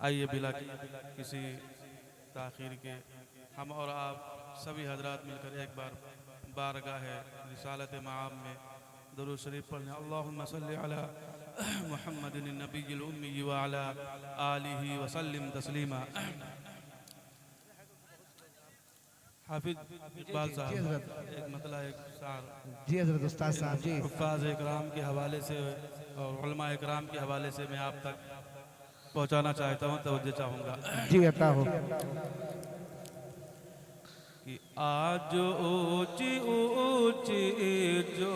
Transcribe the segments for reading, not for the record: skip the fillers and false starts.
आइए बिला किसी ताख़ीर के हम और आप सभी हजरात मिलकर एक बार बारगाह रिसालत मआब में दुरूद शरीफ पढ़ें। अल्लाहुम्मा सल्लि अला मुहम्मदिन नबिय्यिल उम्मी व अला आलिहि व सल्लिम तस्लीमा। हाफिज इकबाल साहब एक मतलब एक शार जी हजरत उस्ताद साहब जी। हुफ़ाज़ इकराम के हवाले से और उलमा इकराम के हवाले से मैं आप तक पहुँचाना चाहता हूँ, तवज्जो चाहूँगा जी अता हो। कि आज ऊंची ऊंची जो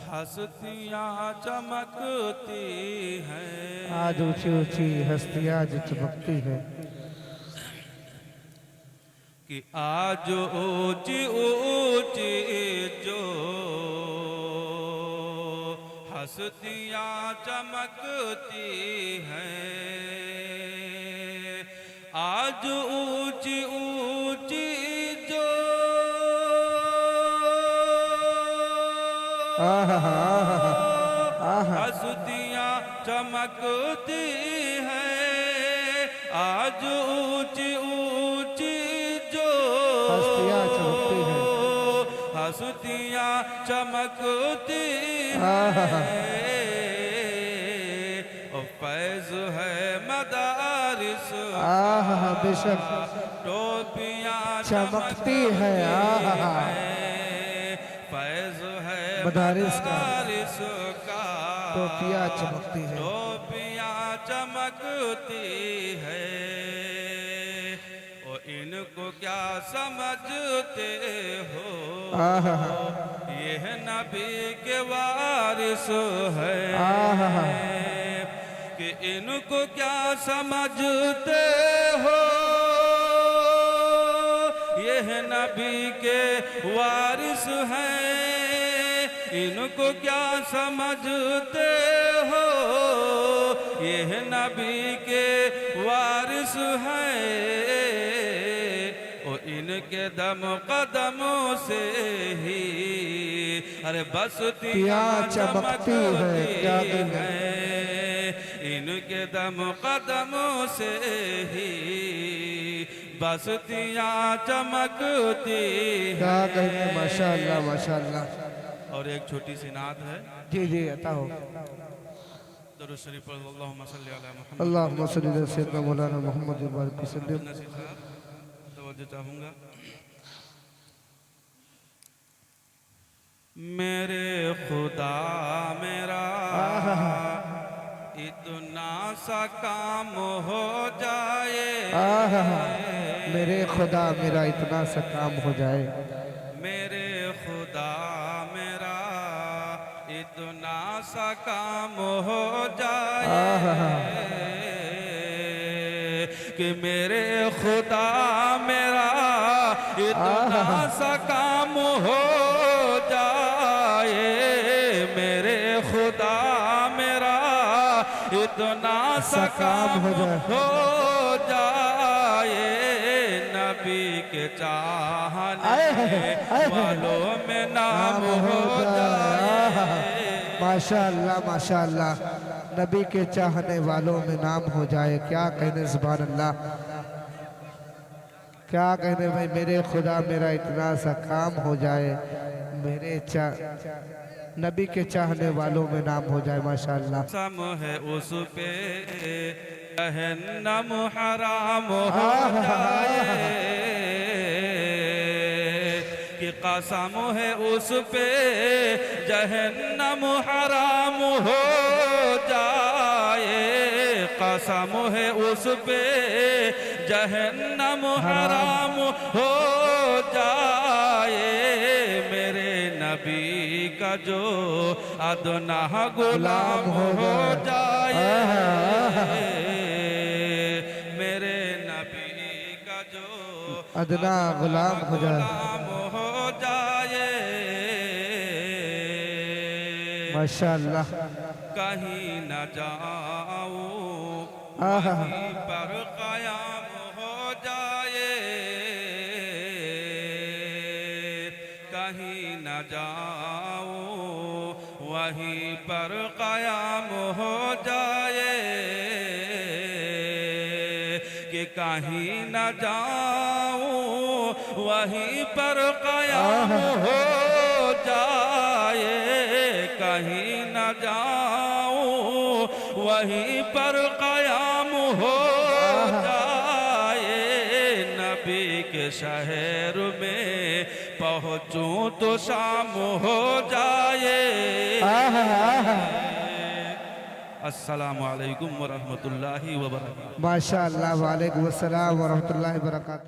हस्तियाँ चमकती हैं, आज ऊंची ऊंची हस्तियाँ जो चमकती है। कि आज ऊंची ऊंची जो हस्तियाँ चमकती हैं, आज ऊंची ऊंची जो हस्तियाँ चमकती हैं, आज ऊंची ऊंची जो हस्तियाँ चमकती हैं, हस्तियाँ चमकती हैं। फैज़ है मदारिस बेशक टोपियाँ चमकती है। फैज़ है मदारिस का टोपियाँ चमकती है। टोपियाँ चमकती है। ओ इनको क्या समझते हो, ये नबी के वारिस है। कि इनको क्या समझते हो, यह नबी के वारिस हैं। इनको क्या समझते हो, यह नबी के वारिस हैं। ओ इनके दम कदमों से ही अरे बस्तियाँ चमकती हैं। इनके दम कदमों से ही बस्तियाँ चमकती हैं। माशाअल्लाह माशाअल्लाह। और एक छोटी सी नात है। जी जी अता हो। दुरूद शरीफ पढ़ो। अल्लाहुम्मा सल्लि अला मुहम्मद। अल्लाहुम्मा सल्लि अला सय्यिदना मौलाना मुहम्मद व बारिक वसल्लम। नसीर साहब तवज्जो चाहूँगा। मेरे खुदा मेरा इतना सा काम हो जाए, मेरे खुदा मेरा इतना सा काम हो जाए। मेरे खुदा मेरा इतना सा काम हो जाए, कि मेरे खुदा मेरा इतना सा काम हो जाए। मेरे खुदा मेरा इतना सा काम हो जाए, नबी के चाहने वालों में नाम हो जाए। माशाअल्लाह माशाअल्लाह। नबी के चाहने वालों में नाम हो जाए। क्या कहने सुभान अल्लाह, क्या कहने भाई। मेरे खुदा मेरा इतना सा काम हो जाए, मेरे नबी के चाहने वालों में नाम हो जाए। माशाअल्लाह। कसम है उस पे जहन्नम हराम हो जाए, कि कसम है उस पे जहन्नम हराम हो जाए। कसम है उस पे जहन्नम हराम हो जाए। मेरे नबी का जो अदना गुलाम हो जाए, मेरे नबी का जो अदना गुलाम हो जाए। माशाअल्लाह। कहीं न जाऊं वहीं पर क़याम हो जाए, कहीं न जाऊं वहीं पर क़याम हो जाए। कहीं न जाऊं वहीं पर क़याम हो जाए, कहीं न जाऊं वहीं पर क़याम हो जाए, नबी के शहर में पहुँचूं तो शाम हो जाए। अस्सलामु अलैकुम व रहमतुल्लाहि व बरकातुहू। माशाअल्लाह, वालेकुम अस्सलाम व रहमतुल्लाहि व बरकातुहू।